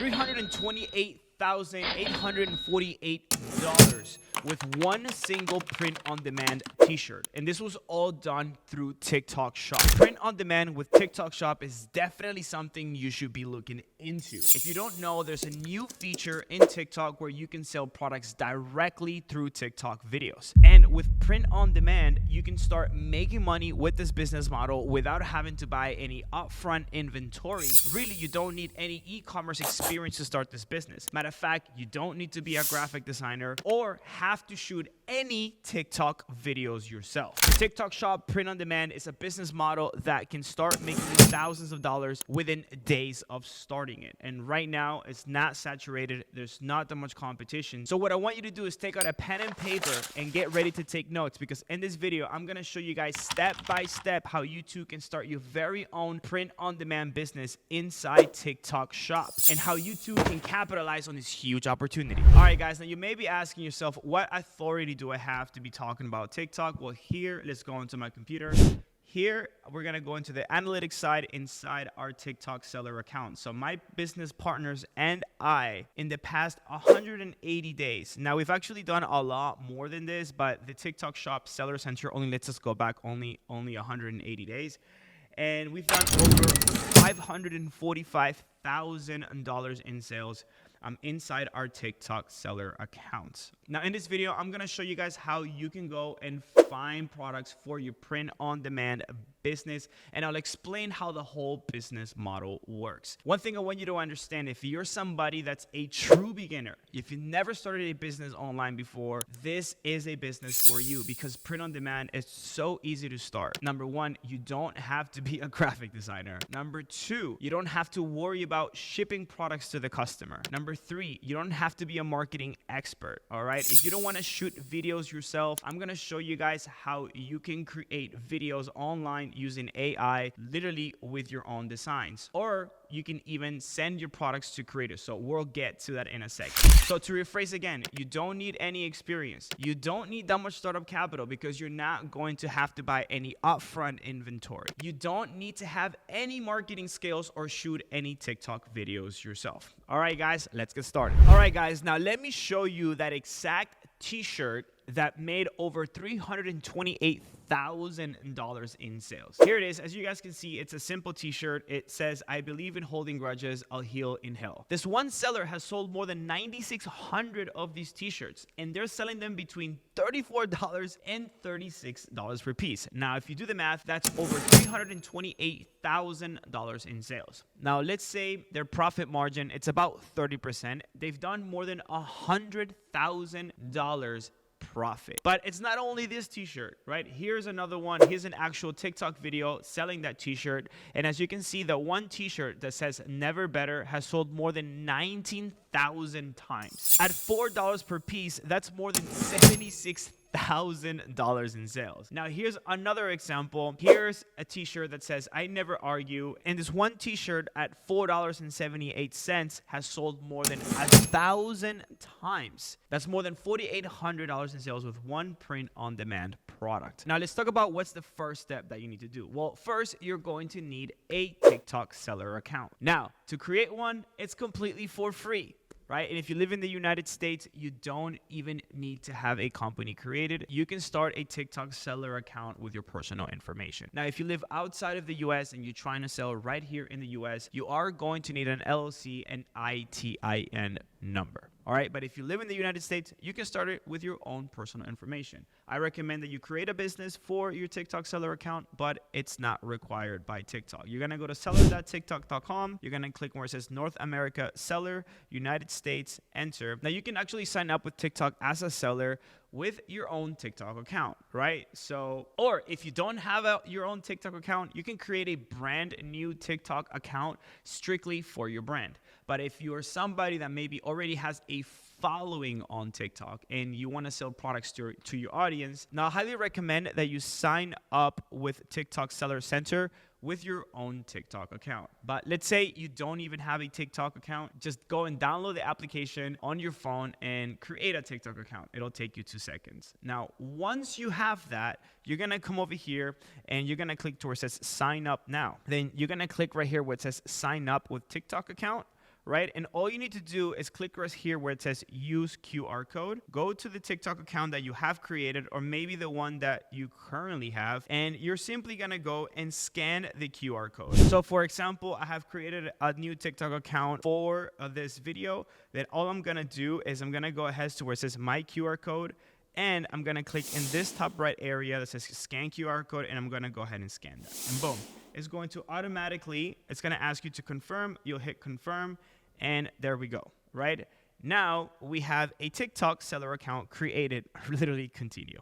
$328,848 with one single print-on-demand t-shirt. And this was all done through TikTok Shop. Print-on-demand with TikTok Shop is definitely something you should be looking into. If you don't know, there's a new feature in TikTok where you can sell products directly through TikTok videos. And with print-on-demand, you can start making money with this business model without having to buy any upfront inventory. Really, you don't need any e-commerce experience to start this business. Matter of fact, you don't need to be a graphic designer or have to shoot any TikTok videos yourself. TikTok Shop Print on Demand is a business model that can start making you thousands of dollars within days of starting it. And right now, it's not saturated. There's not that much competition. So what I want you to do is take out a pen and paper and get ready to take notes, because in this video, I'm going to show you guys step by step how you too can start your very own print on demand business inside TikTok Shop, and how you too can capitalize on this huge opportunity. All right, guys, now you may be asking yourself, what authority do I have to be talking about TikTok? Well, here, let's go into my computer. Here, we're going to go into the analytics side inside our TikTok seller account. So my business partners and I, in the past 180 days, now we've actually done a lot more than this, but the TikTok Shop Seller Center only lets us go back only 180 days. And we've done over $545,000 in sales inside our TikTok seller accounts. Now in this video, I'm gonna show you guys how you can go and find products for your print on demand business, and I'll explain how the whole business model works. One thing I want you to understand, if you're somebody that's a true beginner, if you never started a business online before, this is a business for you, because print on demand is so easy to start. Number one, you don't have to be a graphic designer. Number two, you don't have to worry about shipping products to the customer. Number three, you don't have to be a marketing expert, all right? If you don't want to shoot videos yourself, I'm going to show you guys how you can create videos online using AI, literally with your own designs. Or you can even send your products to creators. So we'll get to that in a second. So to rephrase again, you don't need any experience. You don't need that much startup capital, because you're not going to have to buy any upfront inventory. You don't need to have any marketing skills or shoot any TikTok videos yourself. All right, guys, let's get started. All right, guys, now let me show you that exact t-shirt that made over $328,000 in sales. Here it is. As you guys can see, it's a simple t-shirt. It says, "I believe in holding grudges, I'll heal in hell." This one seller has sold more than 9,600 of these t-shirts, and they're selling them between $34 and $36 per piece. Now, if you do the math, that's over $328,000 in sales. Now, let's say their profit margin, it's about 30%. They've done more than $100,000 profit. But it's not only this t-shirt, right? Here's another one. Here's an actual TikTok video selling that t-shirt. And as you can see, the one t-shirt that says "Never Better" has sold more than 19,000 times. At $4 per piece, that's more than $76,000 in sales. Now here's another example. Here's a t-shirt that says "I never argue," and this one t-shirt at $4.78 has sold more than 1,000 times. That's more than $4,800 in sales with one print on demand product. Now let's talk about what's the first step that you need to do. Well, first, you're going to need a TikTok seller account. Now, to create one, it's completely for free. Right? And if you live in the United States, you don't even need to have a company created. You can start a TikTok seller account with your personal information. Now, if you live outside of the US and you're trying to sell right here in the US, you are going to need an LLC and ITIN number. All right, but if you live in the United States, you can start it with your own personal information. I recommend that you create a business for your TikTok seller account, but it's not required by TikTok. You're gonna go to seller.tiktok.com. You're gonna click where it says North America Seller, United States, enter. Now you can actually sign up with TikTok as a seller with your own TikTok account, right? So, or if you don't have your own TikTok account, you can create a brand new TikTok account strictly for your brand. But if you're somebody that maybe already has a following on TikTok and you want to sell products to your audience, now I highly recommend that you sign up with TikTok Seller Center with your own TikTok account. But let's say you don't even have a TikTok account, just go and download the application on your phone and create a TikTok account. It'll take you 2 seconds. Now, once you have that, you're gonna come over here and you're gonna click to where it says sign up now. Then you're gonna click right here where it says sign up with TikTok account. right? And all you need to do is click right here where it says use QR code. Go to the TikTok account that you have created, or maybe the one that you currently have, and you're simply gonna go and scan the QR code. So for example, I have created a new TikTok account for this video. Then all I'm gonna do is I'm gonna go ahead to where it says my QR code, and I'm gonna click in this top right area that says scan QR code, and I'm gonna go ahead and scan that. And boom, it's going to automatically, it's gonna ask you to confirm, you'll hit confirm, and there we go, right? Now we have a TikTok seller account created. Literally continue.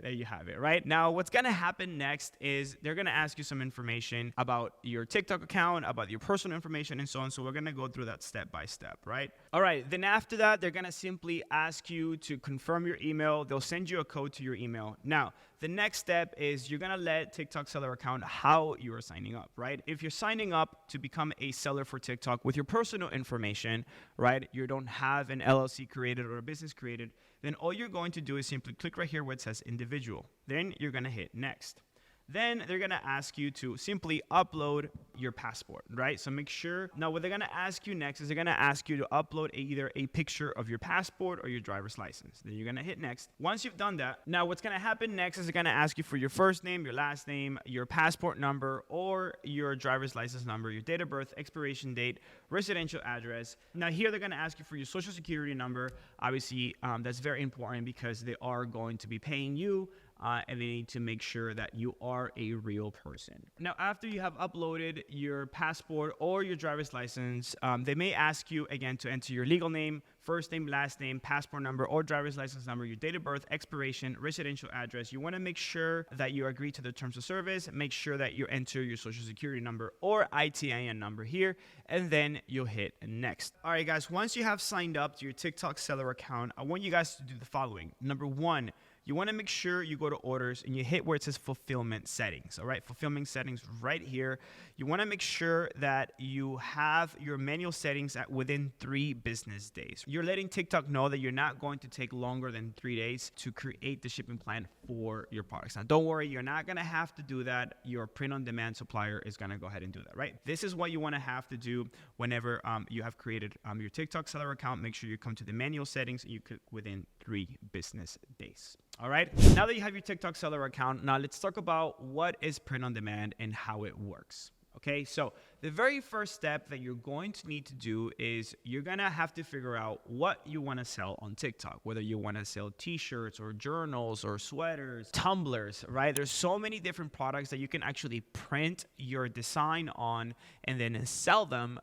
There you have it, right? Now what's gonna happen next is they're gonna ask you some information about your TikTok account, about your personal information, and so on. So we're gonna go through that step by step, right? All right, then after that, they're gonna simply ask you to confirm your email. They'll send you a code to your email. Now, the next step is you're gonna let TikTok seller account how you are signing up, right? If you're signing up to become a seller for TikTok with your personal information, right? You don't have an LLC created or a business created, then all you're going to do is simply click right here where it says individual. Then you're gonna hit next. Then they're gonna ask you to simply upload your passport, right? So make sure, now what they're gonna ask you next is they're gonna ask you to upload either a picture of your passport or your driver's license. Then you're gonna hit next. Once you've done that, now what's gonna happen next is they're gonna ask you for your first name, your last name, your passport number, or your driver's license number, your date of birth, expiration date, residential address. Now here they're gonna ask you for your social security number. Obviously, that's very important because they are going to be paying you, and they need to make sure that you are a real person. Now, after you have uploaded your passport or your driver's license, they may ask you again to enter your legal name, first name, last name, passport number, or driver's license number, your date of birth, expiration, residential address. You wanna make sure that you agree to the terms of service, make sure that you enter your social security number or ITIN number here, and then you'll hit next. All right, guys, once you have signed up to your TikTok seller account, I want you guys to do the following. Number one, you want to make sure you go to orders and you hit where it says fulfillment settings. All right, fulfillment settings right here. You want to make sure that you have your manual settings at within 3 business days. You're letting TikTok know that you're not going to take longer than 3 days to create the shipping plan for your products. Now, don't worry, you're not going to have to do that. Your print-on-demand supplier is going to go ahead and do that, right? This is what you want to have to do whenever you have created your TikTok seller account. Make sure you come to the manual settings and you click within 3 business days. All right, now that you have your TikTok seller account, now let's talk about what is print on demand and how it works. Okay, so the very first step that you're going to need to do is you're gonna have to figure out what you wanna sell on TikTok, whether you wanna sell t-shirts or journals or sweaters, tumblers, right? There's so many different products that you can actually print your design on and then sell them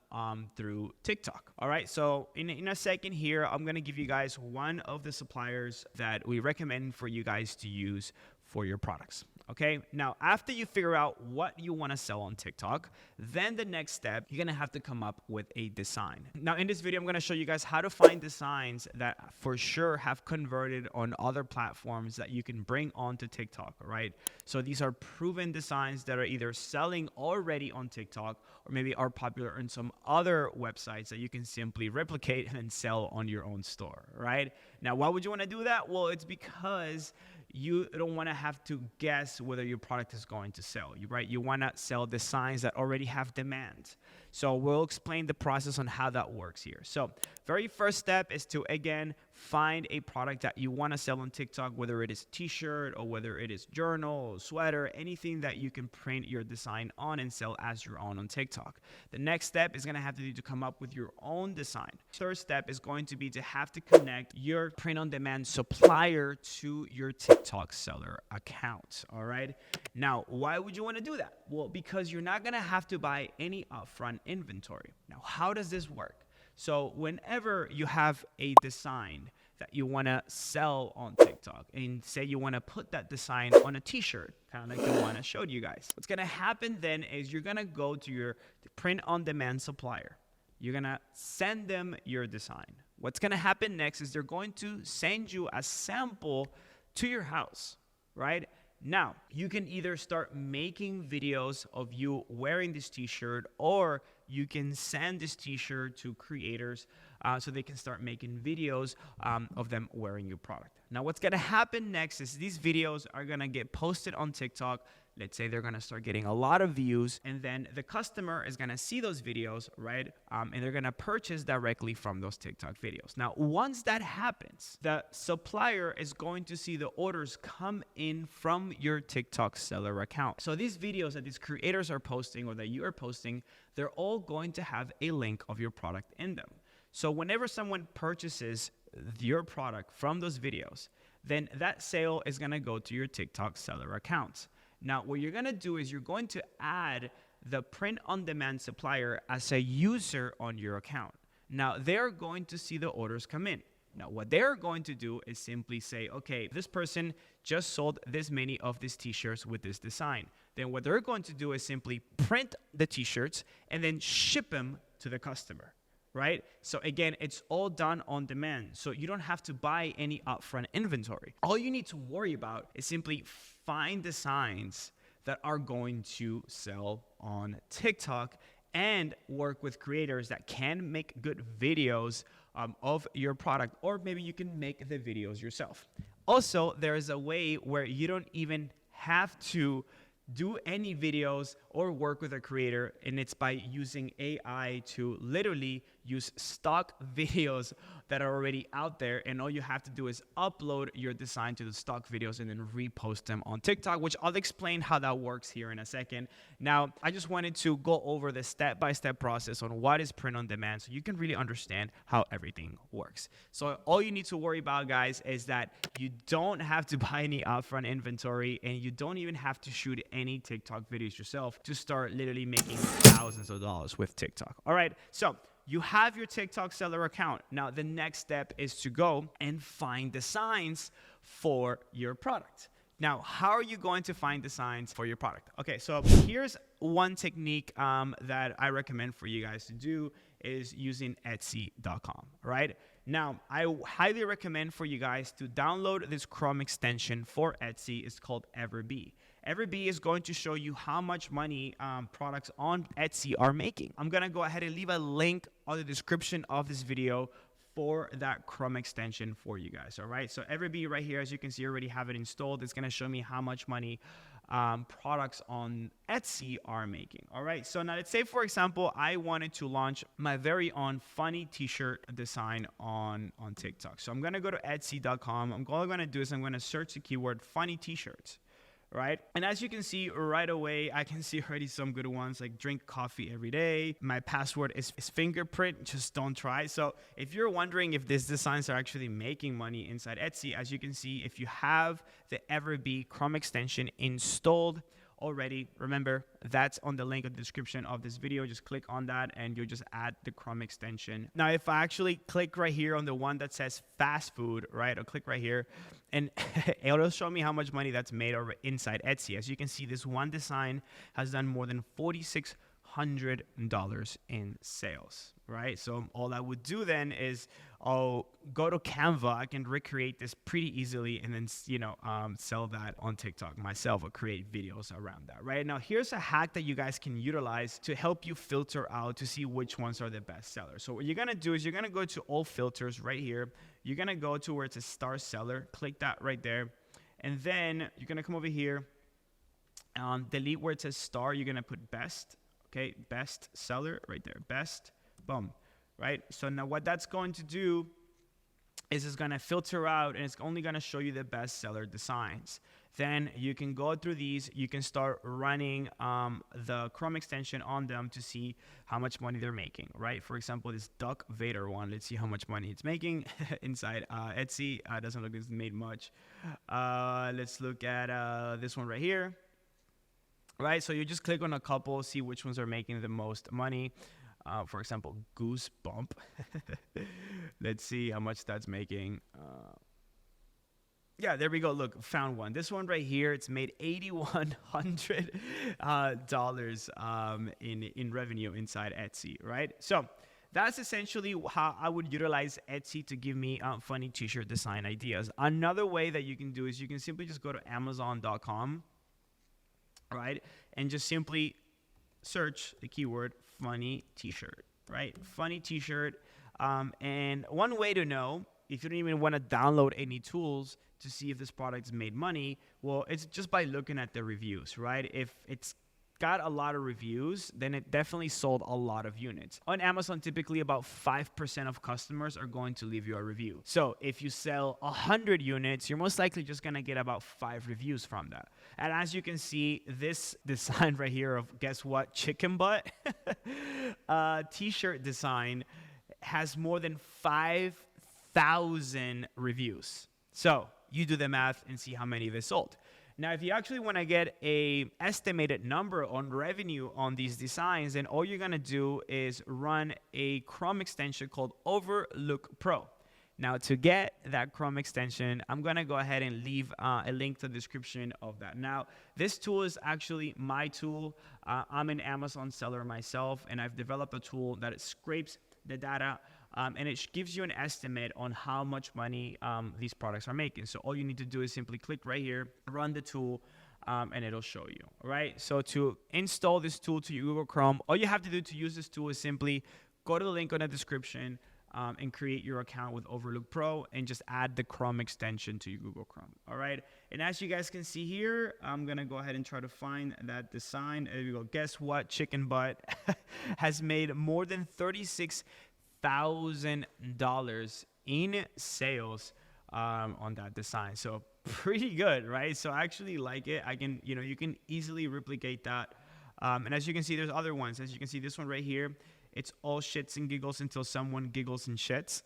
through TikTok. All right, so in a second here, I'm gonna give you guys one of the suppliers that we recommend for you guys to use for your products. Okay, now after you figure out what you want to sell on TikTok, then the next step, you're gonna have to come up with a design. Now in this video, I'm gonna show you guys how to find designs that for sure have converted on other platforms that you can bring onto TikTok, right? So these are proven designs that are either selling already on TikTok or maybe are popular in some other websites that you can simply replicate and sell on your own store, right? Now, why would you want to do that? Well, it's because you don't want to have to guess whether your product is going to sell, right? You want to sell designs that already have demand. So we'll explain the process on how that works here. So very first step is to, again, find a product that you want to sell on TikTok, whether it is a t-shirt or whether it is journal, sweater, anything that you can print your design on and sell as your own on TikTok. The next step is going to have to be to come up with your own design. Third step is going to be to have to connect your print-on-demand supplier to your TikTok seller account, all right? Now, why would you want to do that? Well, because you're not going to have to buy any upfront inventory. Now, how does this work? So whenever you have a design that you want to sell on TikTok and say you want to put that design on a t-shirt, kind of like the one I showed you guys, what's going to happen then is you're going to go to your print-on-demand supplier. You're going to send them your design. What's going to happen next is they're going to send you a sample to your house, right? Now, you can either start making videos of you wearing this t-shirt, or you can send this t-shirt to creators so they can start making videos of them wearing your product. Now, what's going to happen next is these videos are going to get posted on TikTok. let's say they're going to start getting a lot of views, and then the customer is going to see those videos, right? And they're going to purchase directly from those TikTok videos. Now, once that happens, the supplier is going to see the orders come in from your TikTok seller account. So these videos that these creators are posting or that you are posting, they're all going to have a link of your product in them. So whenever someone purchases your product from those videos, then that sale is going to go to your TikTok seller account. Now, what you're going to do is you're going to add the print-on-demand supplier as a user on your account. Now, they're going to see the orders come in. Now, what they're going to do is simply say, okay, this person just sold this many of these t-shirts with this design. Then what they're going to do is simply print the t-shirts and then ship them to the customer. Right? So again, it's all done on demand. So you don't have to buy any upfront inventory. All you need to worry about is simply find designs that are going to sell on TikTok and work with creators that can make good videos of your product, or maybe you can make the videos yourself. Also, there is a way where you don't even have to do any videos or work with a creator, and it's by using AI to literally use stock videos that are already out there, and all you have to do is upload your design to the stock videos and then repost them on TikTok, which I'll explain how that works here in a second. Now, I just wanted to go over the step-by-step process on what is print on demand so you can really understand how everything works. So all you need to worry about, guys, is that you don't have to buy any upfront inventory, and you don't even have to shoot any TikTok videos yourself to start literally making thousands of dollars with TikTok. All right, so you have your TikTok seller account. Now, the next step is to go and find designs for your product. Now, how are you going to find designs for your product? Okay, so here's one technique that I recommend for you guys to do is using Etsy.com, right? Now, I highly recommend for you guys to download this Chrome extension for Etsy. It's called Everbee. Everbee is going to show you how much money products on Etsy are making. I'm going to go ahead and leave a link on the description of this video for that Chrome extension for you guys. All right. So Everbee right here, as you can see, I already have it installed. It's going to show me how much money products on Etsy are making. All right. So now let's say, for example, I wanted to launch my very own funny t-shirt design on TikTok. So I'm going to go to Etsy.com. All I'm going to do is I'm going to search the keyword funny t-shirts. Right? And as you can see right away, I can see already some good ones like drink coffee every day. My password is fingerprint. Just don't try. So if you're wondering if these designs are actually making money inside Etsy, as you can see, if you have the Everbee Chrome extension installed already, remember that's on the link in the description of this video. Just click on that and you'll just add the Chrome extension. Now, if I actually click right here on the one that says fast food, right? I'll click right here and it'll show me how much money that's made over inside Etsy. As you can see, this one design has done more than $4,600 in sales, right? So all I would do then is I'll go to Canva. I can recreate this pretty easily and then, sell that on TikTok myself or create videos around that, right? Now, here's a hack that you guys can utilize to help you filter out to see which ones are the best sellers. So what you're going to do is you're going to go to all filters right here. You're going to go to where it says star seller. Click that right there. And then you're going to come over here. Delete where it says star. You're going to put best. Okay, best seller right there. Best. Boom. Right? So now what that's going to do is it's going to filter out and it's only going to show you the best seller designs. Then you can go through these. You can start running the Chrome extension on them to see how much money they're making, right? For example, this Duck Vader one. Let's see how much money it's making inside Etsy. Doesn't look like it's made much. Let's look at this one right here. Right? So you just click on a couple, see which ones are making the most money. For example, Goosebump. Let's see how much that's making. Yeah, there we go. Look, found one. This one right here, it's made $8,100 in revenue inside Etsy, right? So that's essentially how I would utilize Etsy to give me funny t-shirt design ideas. Another way that you can do is you can simply just go to Amazon.com, right? And just simply search the keyword funny t-shirt, right? Funny t-shirt. And one way to know if you don't even want to download any tools to see if this product's made money, well, it's just by looking at the reviews, right? If it's got a lot of reviews, then it definitely sold a lot of units. On Amazon, typically about 5% of customers are going to leave you a review. So if you sell 100 units, you're most likely just gonna get about 5 reviews from that. And as you can see, this design right here of, guess what, chicken butt t-shirt design has more than 5,000 reviews. So you do the math and see how many they sold. Now, if you actually want to get a estimated number on revenue on these designs, then all you're going to do is run a Chrome extension called Overlook Pro. Now, to get that Chrome extension, I'm going to go ahead and leave a link to the description of that. Now, this tool is actually my tool. I'm an Amazon seller myself, and I've developed a tool that scrapes the data and it gives you an estimate on how much money these products are making. So all you need to do is simply click right here, run the tool, and it'll show you. All right. So to install this tool to your Google Chrome, all you have to do to use this tool is simply go to the link on the description and create your account with Overlook Pro and just add the Chrome extension to your Google Chrome. All right. And as you guys can see here, I'm going to go ahead and try to find that design. There you go. Guess what? Chicken butt has made more than $36,000 in sales on that design. So pretty good, right? So I actually like it. I can, you can easily replicate that. And as you can see, there's other ones. As you can see, this one right here, it's all shits and giggles until someone giggles and shits.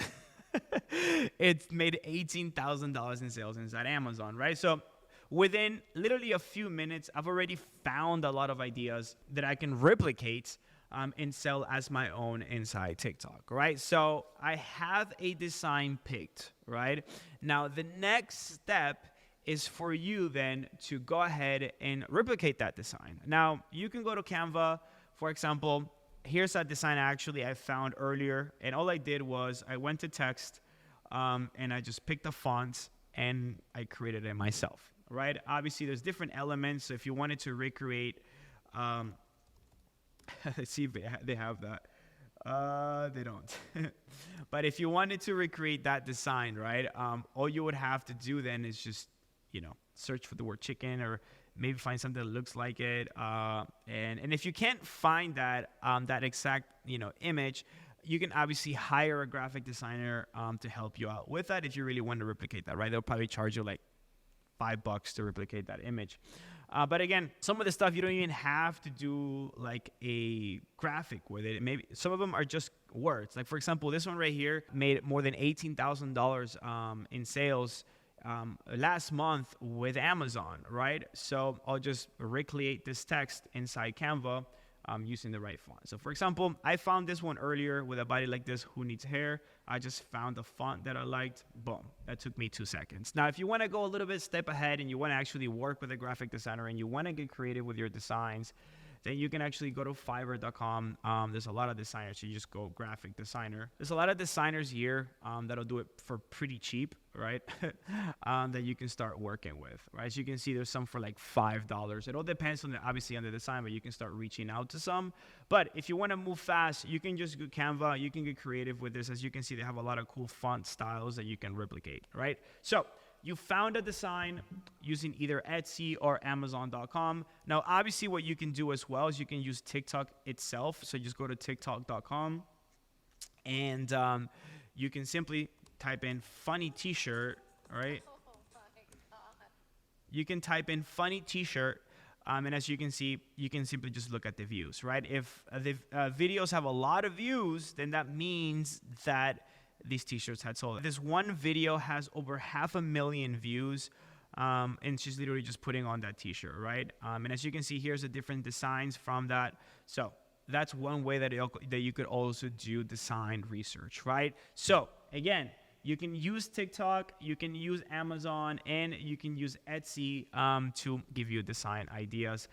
It's made $18,000 in sales inside Amazon, right? So within literally a few minutes, I've already found a lot of ideas that I can replicate and sell as my own inside TikTok, right? So I have a design picked, right? Now, the next step is for you then to go ahead and replicate that design. Now, you can go to Canva, for example. Here's a design actually I found earlier, and all I did was I went to text and I just picked a font and I created it myself, right? Obviously, there's different elements. So if you wanted to recreate, let's see if they have that. They don't. But if you wanted to recreate that design, right, all you would have to do then is just, search for the word chicken or maybe find something that looks like it. And if you can't find that exact, image, you can obviously hire a graphic designer to help you out with that if you really want to replicate that, right? They'll probably charge you like $5 to replicate that image. But again, some of the stuff you don't even have to do like a graphic with it. Maybe some of them are just words. Like for example, this one right here made more than $18,000 in sales last month with Amazon, right? So I'll just recreate this text inside Canva using the right font. So for example, I found this one earlier with a body like this, who needs hair. I just found the font that I liked. Boom. That took me 2 seconds. Now, if you want to go a little bit step ahead and you want to actually work with a graphic designer and you want to get creative with your designs, then you can actually go to Fiverr.com. There's a lot of designers. So you just go graphic designer. There's a lot of designers here that'll do it for pretty cheap, right? That you can start working with, right? As you can see, there's some for like $5. It all depends on obviously on the design, but you can start reaching out to some. But if you want to move fast, you can just go Canva. You can get creative with this. As you can see, they have a lot of cool font styles that you can replicate, right? So you found a design using either Etsy or Amazon.com. Now, obviously, what you can do as well is you can use TikTok itself. So just go to TikTok.com and you can simply type in funny t-shirt, all right? Oh my God. You can type in funny t-shirt. And as you can see, you can simply just look at the views, right? If the videos have a lot of views, then that means that these t-shirts had sold. This one video has over 500,000 views, and she's literally just putting on that t-shirt, right? And as you can see, here's the different designs from that. So that's one way that you could also do design research, right? So again, you can use TikTok, you can use Amazon, and you can use Etsy to give you design ideas,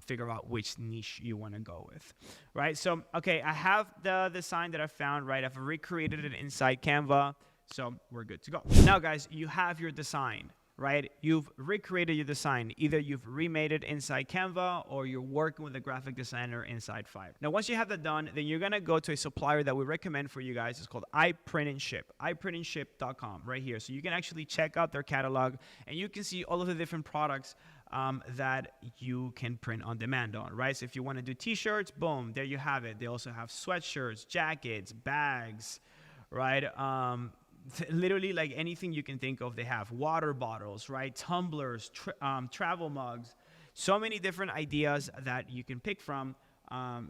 figure out which niche you want to go with, right? So, okay, I have the design that I found, right? I've recreated it inside Canva, so we're good to go. Now, guys, you have your design, right? You've recreated your design. Either you've remade it inside Canva or you're working with a graphic designer inside Fiverr. Now, once you have that done, then you're gonna go to a supplier that we recommend for you guys. It's called iPrintandShip, iPrintandShip.com right here. So you can actually check out their catalog and you can see all of the different products that you can print on demand on, right? So if you want to do t-shirts, boom, there you have it. They also have sweatshirts, jackets, bags, right? Literally like anything you can think of, they have water bottles, right? Tumblers, travel mugs, so many different ideas that you can pick from.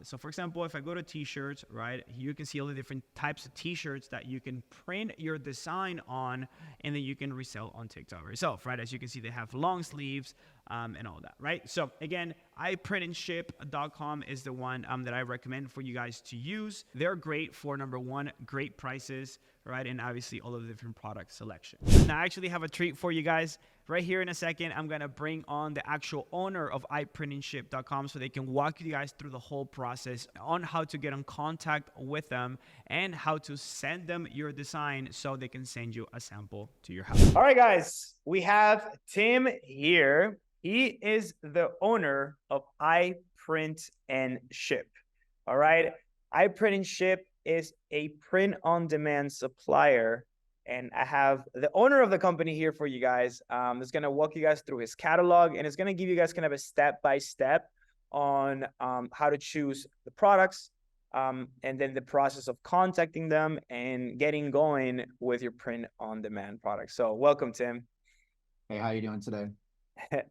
So for example, if I go to t-shirts, right, you can see all the different types of t-shirts that you can print your design on and then you can resell on TikTok yourself, right? As you can see, they have long sleeves and all that, right? So again, iPrintandShip.com is the one that I recommend for you guys to use. They're great for, number one, great prices, right? And obviously all of the different product selection. Now I actually have a treat for you guys. Right here in a second, I'm going to bring on the actual owner of iPrintandShip.com so they can walk you guys through the whole process on how to get in contact with them and how to send them your design so they can send you a sample to your house. All right, guys, we have Tim here. He is the owner of iPrintandShip. All right, iPrintandShip is a print-on-demand supplier. And I have the owner of the company here for you guys. That's going to walk you guys through his catalog, and it's going to give you guys kind of a step-by-step on how to choose the products, and then the process of contacting them and getting going with your print-on-demand product. So welcome, Tim. Hey, how you doing today?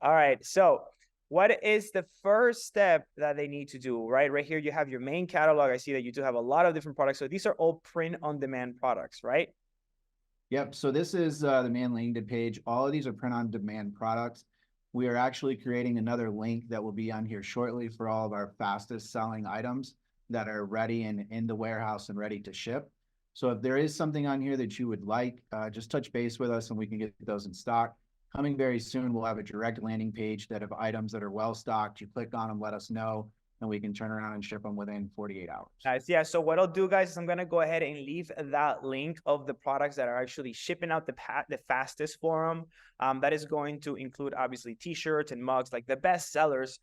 All right. So what is the first step that they need to do, right? Right here, you have your main catalog. I see that you do have a lot of different products. So these are all print-on-demand products, right? Yep. So this is the main landing page. All of these are print-on-demand products. We are actually creating another link that will be on here shortly for all of our fastest selling items that are ready and in the warehouse and ready to ship. So if there is something on here that you would like, just touch base with us and we can get those in stock. Coming very soon, we'll have a direct landing page that have items that are well stocked. You click on them, let us know, and we can turn around and ship them within 48 hours. Nice. Yeah. So what I'll do, guys, is I'm going to go ahead and leave that link of the products that are actually shipping out the fastest for them. That is going to include, obviously, t-shirts and mugs, like the best sellers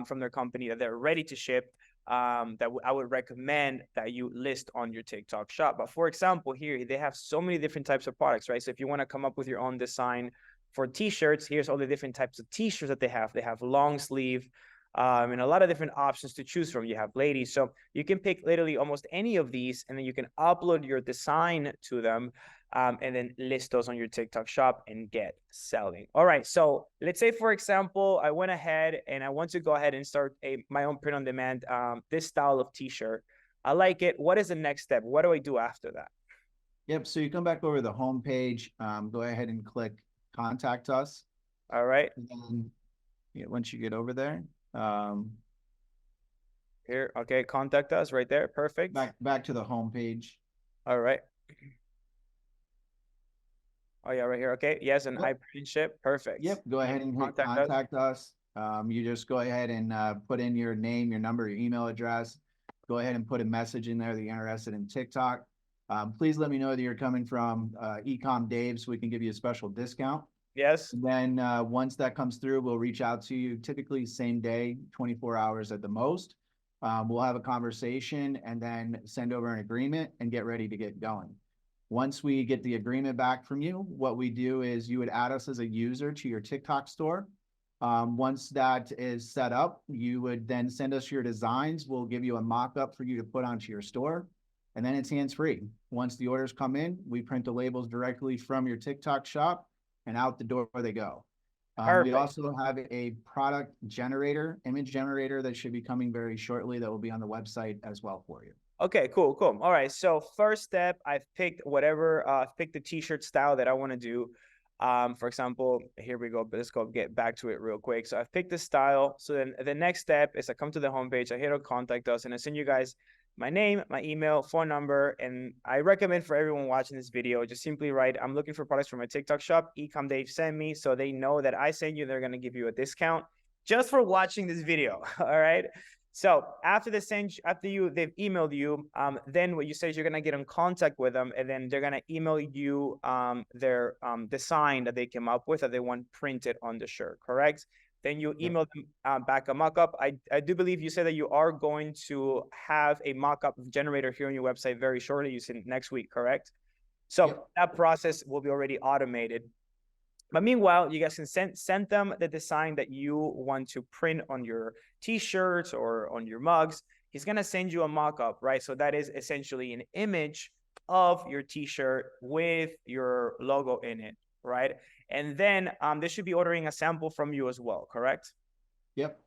from their company that they're ready to ship. That I would recommend that you list on your TikTok shop. But for example, here, they have so many different types of products, right? So if you want to come up with your own design for t-shirts, here's all the different types of t-shirts that they have. They have long sleeve, and a lot of different options to choose from. You have ladies, so you can pick literally almost any of these, and then you can upload your design to them, and then list those on your TikTok shop and get selling. All right, so let's say, for example, I went ahead and I want to go ahead and start my own print on demand, this style of t-shirt. I like it. What is the next step? What do I do after that? Yep. So you come back over to the home page, go ahead and click contact us. All right. And then, once you get over there, here, okay, contact us right there. Perfect. Back to the home page. All right. Oh yeah, right here. Okay. Yes, and iPrintandShip. Perfect. Yep. Go ahead and hit contact us. You just go ahead and put in your name, your number, your email address. Go ahead and put a message in there that you're interested in TikTok. Please let me know that you're coming from Ecom Dave so we can give you a special discount. Yes. And then once that comes through, we'll reach out to you, typically same day, 24 hours at the most. We'll have a conversation and then send over an agreement and get ready to get going. Once we get the agreement back from you, what we do is you would add us as a user to your TikTok store. Once that is set up, you would then send us your designs. We'll give you a mock-up for you to put onto your store, and then it's hands-free. Once the orders come in, we print the labels directly from your TikTok shop, and out the door they go. We also have a product generator, image generator that should be coming very shortly that will be on the website as well for you. Okay, cool. All right, so first step, I've picked whatever, I've picked the t-shirt style that I want to do. For example, here we go, but let's go get back to it real quick. So I've picked the style. So then the next step is I come to the homepage, I hit on contact us, and I send you guys my name, my email, phone number, and I recommend for everyone watching this video, just simply write, I'm looking for products for my TikTok shop, Ecom Dave send me, so they know that I send you, they're going to give you a discount just for watching this video. All right. So after they've emailed you, then what you say is you're gonna get in contact with them, and then they're gonna email you their design that they came up with that they want printed on the shirt, correct? Then you Yep. email them back a mock-up. I do believe you said that you are going to have a mock-up generator here on your website very shortly. You said next week, correct? So Yep. that process will be already automated. But meanwhile, you guys can send them the design that you want to print on your t-shirts or on your mugs. He's going to send you a mock-up, right? So that is essentially an image of your t-shirt with your logo in it, right? And then they should be ordering a sample from you as well, correct? Yep.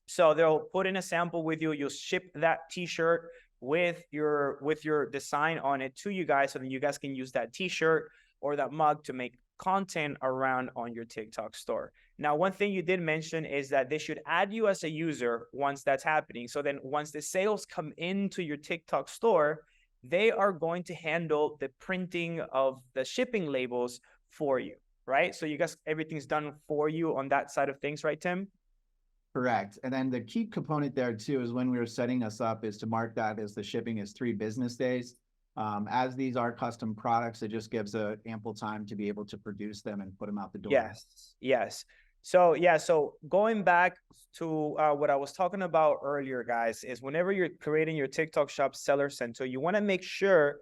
So they'll put in a sample with you. You'll ship that t-shirt with your design on it to you guys, so then you guys can use that t-shirt or that mug to make content around on your TikTok store. Now, one thing you did mention is that they should add you as a user once that's happening. So then once the sales come into your TikTok store, they are going to handle the printing of the shipping labels for you, right? So you guys, everything's done for you on that side of things, right, Tim? Correct. And then the key component there too is when we were setting us up is to mark that as the shipping is 3 business days. As these are custom products, it just gives a ample time to be able to produce them and put them out the door. Yes, yes. So yeah, so going back to what I was talking about earlier, guys, is whenever you're creating your TikTok shop seller center, you want to make sure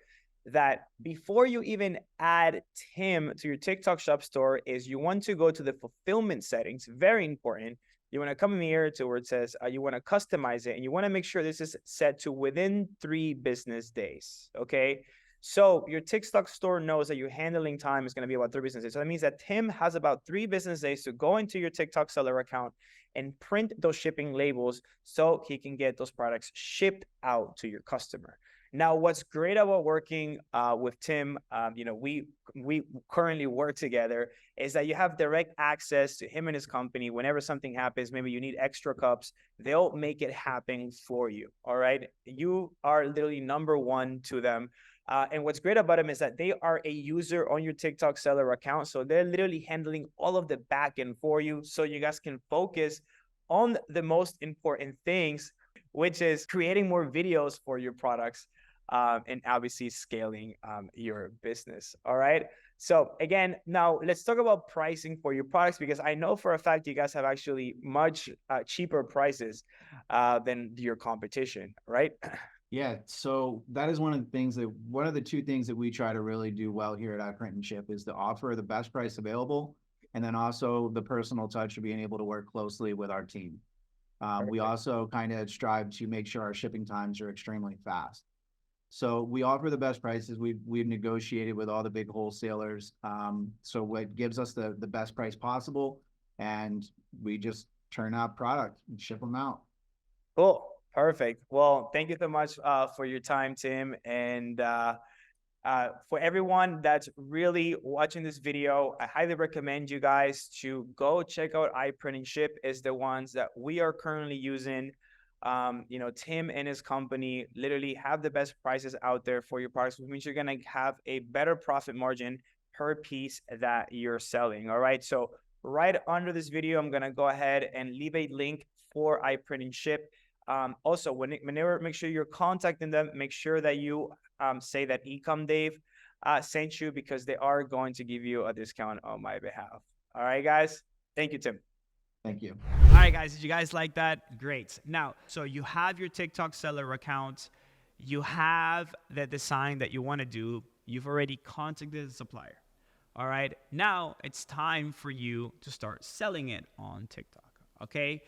that before you even add Tim to your TikTok shop store, is you want to go to the fulfillment settings. Very important. You want to come in here to where it says you want to customize it, and you want to make sure this is set to within 3 business days. Okay. So your TikTok store knows that your handling time is going to be about 3 business days. So that means that Tim has about 3 business days to go into your TikTok seller account and print those shipping labels so he can get those products shipped out to your customer. Now, what's great about working with Tim, we currently work together, is that you have direct access to him and his company. Whenever something happens, maybe you need extra cups, they'll make it happen for you. All right. You are literally number one to them. And what's great about them is that they are a user on your TikTok seller account. So they're literally handling all of the back end for you. So you guys can focus on the most important things, which is creating more videos for your products and obviously scaling your business. All right. So again, now let's talk about pricing for your products, because I know for a fact you guys have actually much cheaper prices than your competition, right? Yeah, so that is one of the 2 things that we try to really do well here at iPrint and Ship is to offer the best price available, and then also the personal touch of being able to work closely with our team. We also kind of strive to make sure our shipping times are extremely fast. So we offer the best prices. We've negotiated with all the big wholesalers. So what gives us the best price possible, and we just turn out product and ship them out. Cool. Perfect. Well, thank you so much for your time, Tim. And for everyone that's really watching this video, I highly recommend you guys to go check out iPrint and Ship. Is the ones that we are currently using. Tim and his company literally have the best prices out there for your products, which means you're going to have a better profit margin per piece that you're selling. All right. So right under this video, I'm going to go ahead and leave a link for iPrint and Ship. Also, whenever make sure you're contacting them, make sure that you say that Ecom Dave sent you, because they are going to give you a discount on my behalf. All right, guys. Thank you, Tim. Thank you. All right, guys. Did you guys like that? Great. Now, so you have your TikTok seller account. You have the design that you want to do. You've already contacted the supplier. All right. Now it's time for you to start selling it on TikTok. Okay.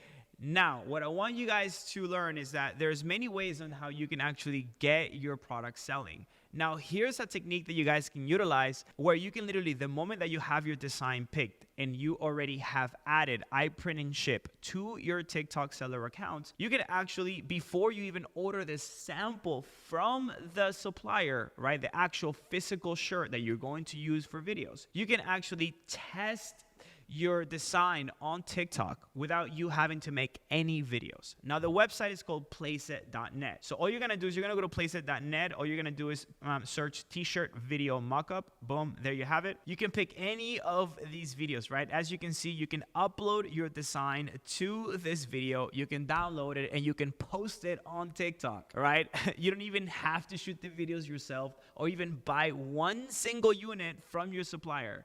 Now, what I want you guys to learn is that there's many ways on how you can actually get your product selling. Now, here's a technique that you guys can utilize where you can literally, the moment that you have your design picked and you already have added iPrint and Ship to your TikTok seller account, you can actually, before you even order this sample from the supplier, right, the actual physical shirt that you're going to use for videos, you can actually test your design on TikTok without you having to make any videos. Now, the website is called placeit.net. So all you're going to do is you're going to go to placeit.net. All you're going to do is search t-shirt video mockup. Boom, there you have it. You can pick any of these videos, right? As you can see, you can upload your design to this video. You can download it and you can post it on TikTok, right? You don't even have to shoot the videos yourself or even buy one single unit from your supplier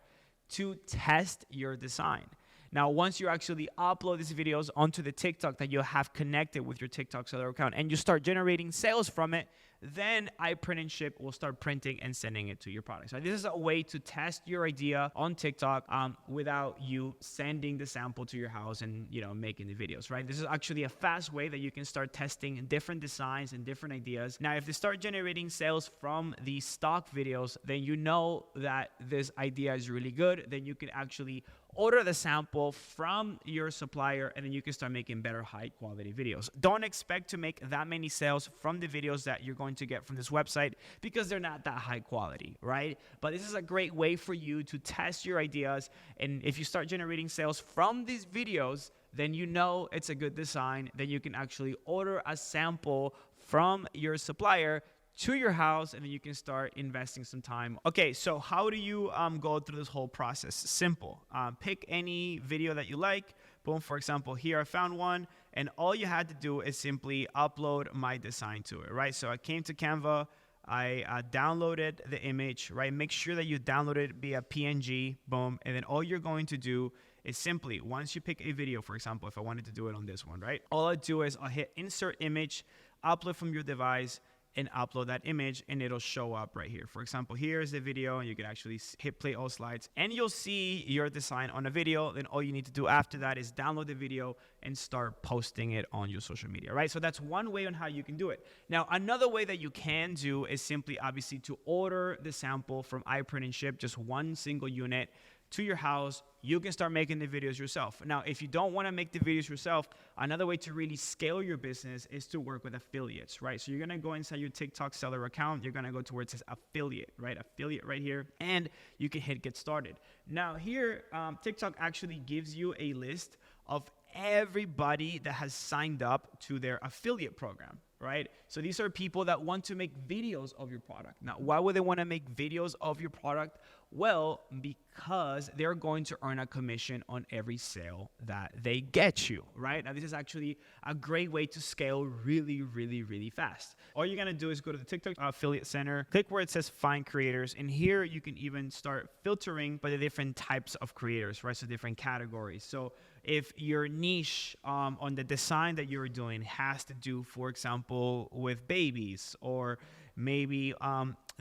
to test your design. Now, once you actually upload these videos onto the TikTok that you have connected with your TikTok seller account and you start generating sales from it, then iPrint and Ship will start printing and sending it to your product. So this is a way to test your idea on TikTok without you sending the sample to your house and making the videos, right? This is actually a fast way that you can start testing different designs and different ideas. Now, if they start generating sales from these stock videos, then you know that this idea is really good. Then you can actually order the sample from your supplier and then you can start making better high quality videos. Don't expect to make that many sales from the videos that you're going to get from this website because they're not that high quality, right? But this is a great way for you to test your ideas. And if you start generating sales from these videos, then you know it's a good design. Then you can actually order a sample from your supplier to your house, and then you can start investing some time. Okay, so how do you go through this whole process? Simple. Pick any video that you like. Boom, for example, here I found one, and all you had to do is simply upload my design to it, right? So I came to Canva, I downloaded the image, right? Make sure that you download it via PNG, boom, and then all you're going to do is simply, once you pick a video, for example, if I wanted to do it on this one, right? All I do is I'll hit insert image, upload from your device, and upload that image, and it'll show up right here. For example, here's the video, and you can actually hit play all slides, and you'll see your design on a video. Then all you need to do after that is download the video and start posting it on your social media, right? So that's one way on how you can do it. Now, another way that you can do is simply, obviously, to order the sample from iPrint and Ship, just one single unit to your house. You can start making the videos yourself. Now, if you don't want to make the videos yourself, another way to really scale your business is to work with affiliates, right? So you're going to go inside your TikTok seller account. You're going to go to where it says affiliate, right? Affiliate right here. And you can hit get started. Now here, TikTok actually gives you a list of everybody that has signed up to their affiliate program, right? So these are people that want to make videos of your product. Now, why would they want to make videos of your product? Well, because they're going to earn a commission on every sale that they get you, right? Now, this is actually a great way to scale really, really, really fast. All you're going to do is go to the TikTok Affiliate Center, click where it says Find Creators, and here you can even start filtering by the different types of creators, right? So different categories. So if your niche on the design that you're doing has to do, for example, with babies, or maybe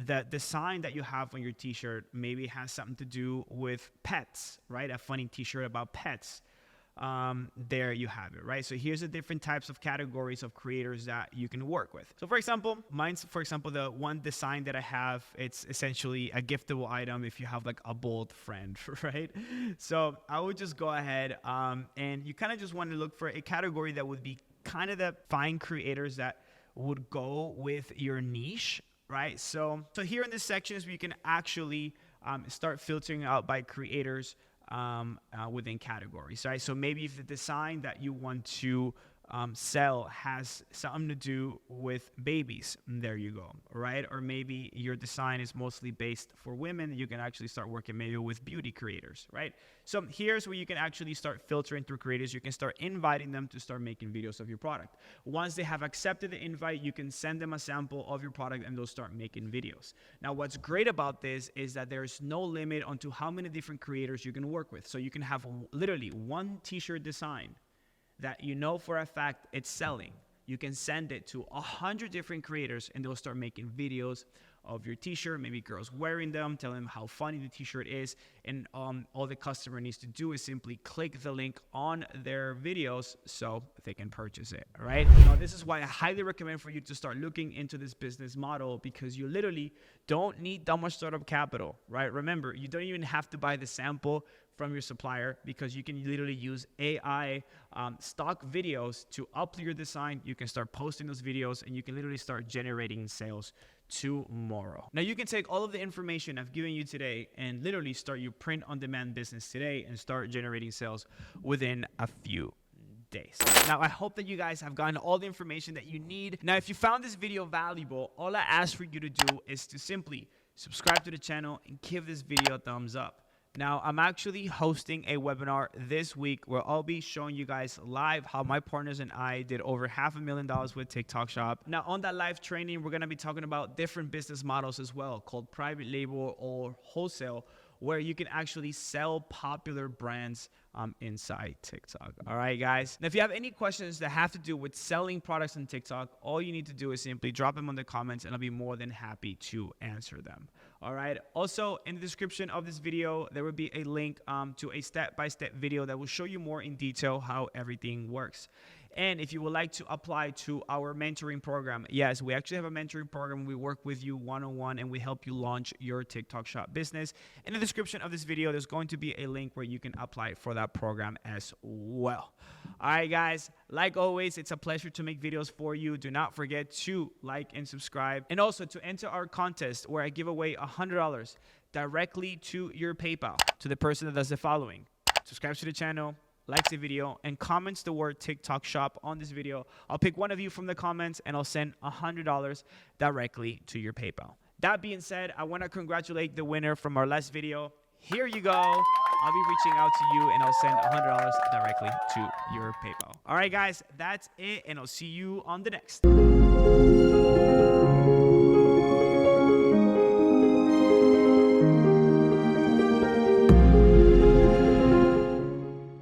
the design that you have on your t-shirt maybe has something to do with pets, right? A funny t-shirt about pets. There you have it, right? So here's the different types of categories of creators that you can work with. So for example, the one design that I have, it's essentially a giftable item if you have like a bald friend, right? So I would just go ahead and you kind of just want to look for a category that would be kind of the find creators that would go with your niche, right? So here in this section is where you can actually start filtering out by creators within categories, right? So maybe if the design that you want to sell has something to do with babies, there you go, right? Or maybe your design is mostly based for women, you can actually start working maybe with beauty creators, right? So here's where you can actually start filtering through creators. You can start inviting them to start making videos of your product. Once they have accepted the invite, you can send them a sample of your product and they'll start making videos. Now, what's great about this is that there's no limit onto how many different creators you can work with. So you can have literally one t-shirt design that you know for a fact it's selling. You can send it to 100 different creators and they'll start making videos of your t-shirt, maybe girls wearing them, tell them how funny the t-shirt is, and all the customer needs to do is simply click the link on their videos so they can purchase it, right? Now, this is why I highly recommend for you to start looking into this business model, because you literally don't need that much startup capital, right? Remember, you don't even have to buy the sample from your supplier, because you can literally use AI stock videos to upload your design. You can start posting those videos and you can literally start generating sales tomorrow. Now you can take all of the information I've given you today and literally start your print-on-demand business today and start generating sales within a few days. Now, I hope that you guys have gotten all the information that you need. Now, if you found this video valuable, all I ask for you to do is to simply subscribe to the channel and give this video a thumbs up. Now, I'm actually hosting a webinar this week where I'll be showing you guys live how my partners and I did over $500,000 with TikTok Shop. Now, on that live training, we're going to be talking about different business models as well, called private label or wholesale, where you can actually sell popular brands inside TikTok. All right, guys. Now, if you have any questions that have to do with selling products on TikTok, all you need to do is simply drop them in the comments and I'll be more than happy to answer them. All right. Also, in the description of this video, there will be a link to a step-by-step video that will show you more in detail how everything works. And if you would like to apply to our mentoring program, yes, we actually have a mentoring program. We work with you one-on-one and we help you launch your TikTok Shop business. In the description of this video, there's going to be a link where you can apply for that program as well. All right, guys, like always, it's a pleasure to make videos for you. Do not forget to like and subscribe. And also to enter our contest where I give away $100 directly to your PayPal to the person that does the following: subscribes to the channel, likes the video, and comments the word TikTok Shop on this video. I'll pick one of you from the comments and I'll send $100 directly to your PayPal. That being said, I want to congratulate the winner from our last video. Here you go. I'll be reaching out to you and I'll send $100 directly to your PayPal. All right, guys, that's it, and I'll see you on the next.